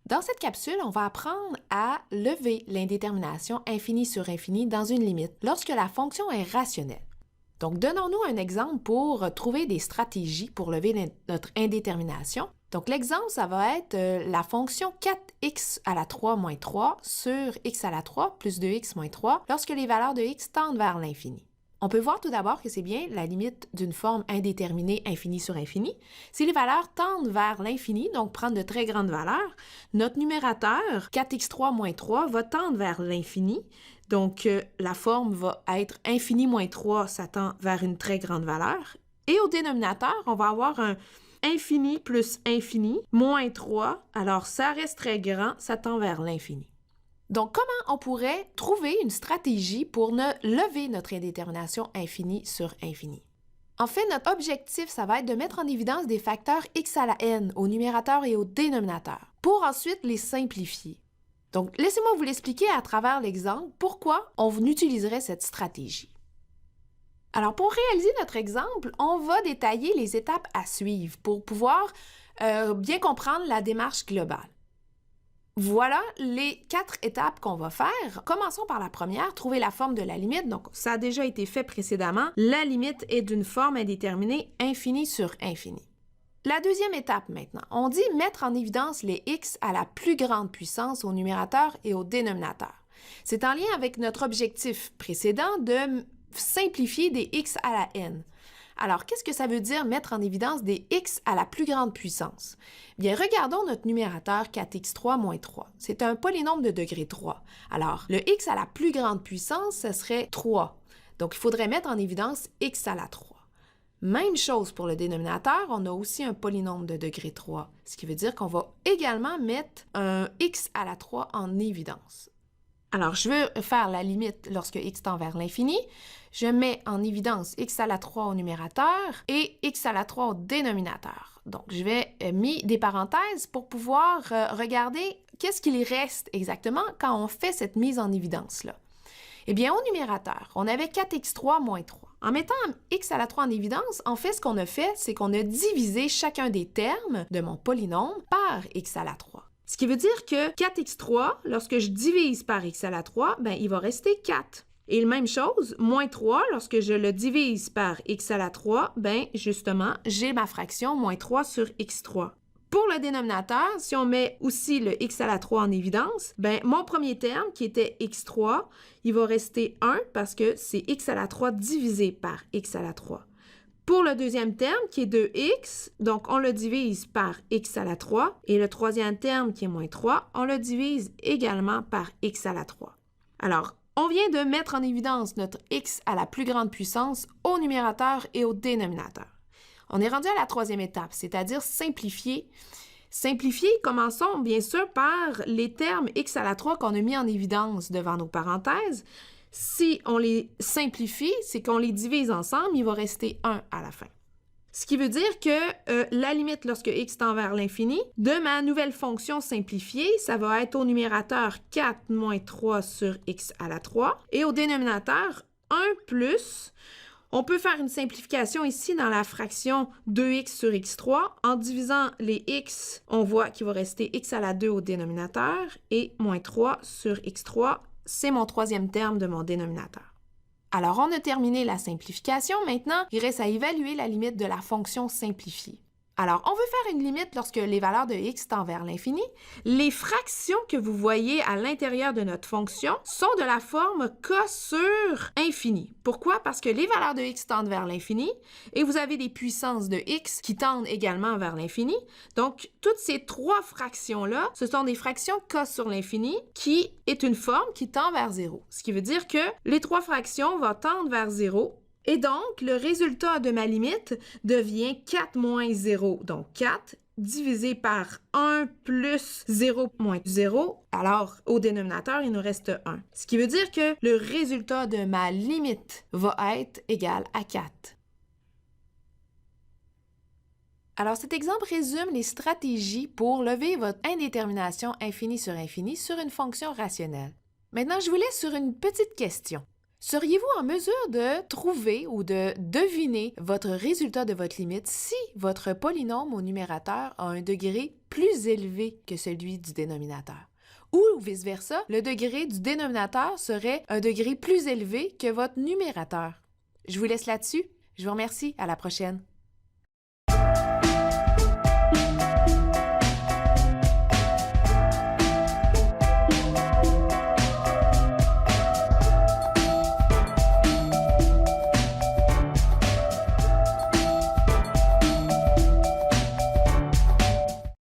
Dans cette capsule, on va apprendre à lever l'indétermination infinie sur infinie dans une limite lorsque la fonction est rationnelle. Donc, donnons-nous un exemple pour trouver des stratégies pour lever notre indétermination. Donc, l'exemple, ça va être la fonction 4x à la 3 moins 3 sur x à la 3 plus 2x moins 3 lorsque les valeurs de x tendent vers l'infini. On peut voir tout d'abord que c'est bien la limite d'une forme indéterminée infinie sur infini. Si les valeurs tendent vers l'infini, donc prendre de très grandes valeurs, notre numérateur 4x3 moins 3 va tendre vers l'infini. Donc, la forme va être infini moins 3, ça tend vers une très grande valeur. Et au dénominateur, on va avoir un infini plus infini moins 3. Alors, ça reste très grand, ça tend vers l'infini. Donc, comment on pourrait trouver une stratégie pour lever notre indétermination infinie sur infini? En fait, notre objectif, ça va être de mettre en évidence des facteurs x à la n au numérateur et au dénominateur, pour ensuite les simplifier. Donc, laissez-moi vous l'expliquer à travers l'exemple pourquoi on utiliserait cette stratégie. Alors, pour réaliser notre exemple, on va détailler les étapes à suivre pour pouvoir bien comprendre la démarche globale. Voilà les 4 étapes qu'on va faire. Commençons par la première, trouver la forme de la limite. Donc, ça a déjà été fait précédemment. La limite est d'une forme indéterminée infinie sur infini. La deuxième étape maintenant, on dit mettre en évidence les x à la plus grande puissance au numérateur et au dénominateur. C'est en lien avec notre objectif précédent de simplifier des x à la n. Alors, qu'est-ce que ça veut dire mettre en évidence des x à la plus grande puissance? Bien, regardons notre numérateur 4x3 moins 3. C'est un polynôme de degré 3. Alors, le x à la plus grande puissance, ce serait 3. Donc, il faudrait mettre en évidence x à la 3. Même chose pour le dénominateur, on a aussi un polynôme de degré 3, ce qui veut dire qu'on va également mettre un x à la 3 en évidence. Alors, je veux faire la limite lorsque x tend vers l'infini. Je mets en évidence x à la 3 au numérateur et x à la 3 au dénominateur. Donc, je vais mis des parenthèses pour pouvoir regarder qu'est-ce qu'il reste exactement quand on fait cette mise en évidence-là. Eh bien, au numérateur, on avait 4x3 moins 3. En mettant x à la 3 en évidence, en fait, ce qu'on a fait, c'est qu'on a divisé chacun des termes de mon polynôme par x à la 3. Ce qui veut dire que 4x3, lorsque je divise par x à la 3, ben, il va rester 4. Et la même chose, moins 3, lorsque je le divise par x à la 3, ben, justement, j'ai ma fraction moins 3 sur x3. Pour le dénominateur, si on met aussi le x à la 3 en évidence, ben, mon premier terme, qui était x3, il va rester 1 parce que c'est x à la 3 divisé par x à la 3. Pour le deuxième terme, qui est 2x, donc on le divise par x à la 3. Et le troisième terme, qui est moins 3, on le divise également par x à la 3. Alors, on vient de mettre en évidence notre x à la plus grande puissance au numérateur et au dénominateur. On est rendu à la troisième étape, c'est-à-dire simplifier. Simplifier, commençons bien sûr par les termes x à la 3 qu'on a mis en évidence devant nos parenthèses. Si on les simplifie, c'est qu'on les divise ensemble, il va rester 1 à la fin. Ce qui veut dire que la limite lorsque x tend vers l'infini, de ma nouvelle fonction simplifiée, ça va être au numérateur 4 moins 3 sur x à la 3 et au dénominateur 1 plus. On peut faire une simplification ici dans la fraction 2x sur x3. En divisant les x, on voit qu'il va rester x à la 2 au dénominateur et moins 3 sur x3. C'est mon troisième terme de mon dénominateur. Alors, on a terminé la simplification. Maintenant, il reste à évaluer la limite de la fonction simplifiée. Alors, on veut faire une limite lorsque les valeurs de x tendent vers l'infini. Les fractions que vous voyez à l'intérieur de notre fonction sont de la forme k sur infini. Pourquoi? Parce que les valeurs de x tendent vers l'infini et vous avez des puissances de x qui tendent également vers l'infini. Donc, toutes ces trois fractions-là, ce sont des fractions k sur l'infini qui est une forme qui tend vers 0. Ce qui veut dire que les trois fractions vont tendre vers 0. Et donc, le résultat de ma limite devient 4 moins 0. Donc, 4 divisé par 1 plus 0 moins 0. Alors, au dénominateur, il nous reste 1. Ce qui veut dire que le résultat de ma limite va être égal à 4. Alors, cet exemple résume les stratégies pour lever votre indétermination infinie sur une fonction rationnelle. Maintenant, je vous laisse sur une petite question. Seriez-vous en mesure de trouver ou de deviner votre résultat de votre limite si votre polynôme au numérateur a un degré plus élevé que celui du dénominateur? Ou vice-versa, le degré du dénominateur serait un degré plus élevé que votre numérateur. Je vous laisse là-dessus. Je vous remercie. À la prochaine.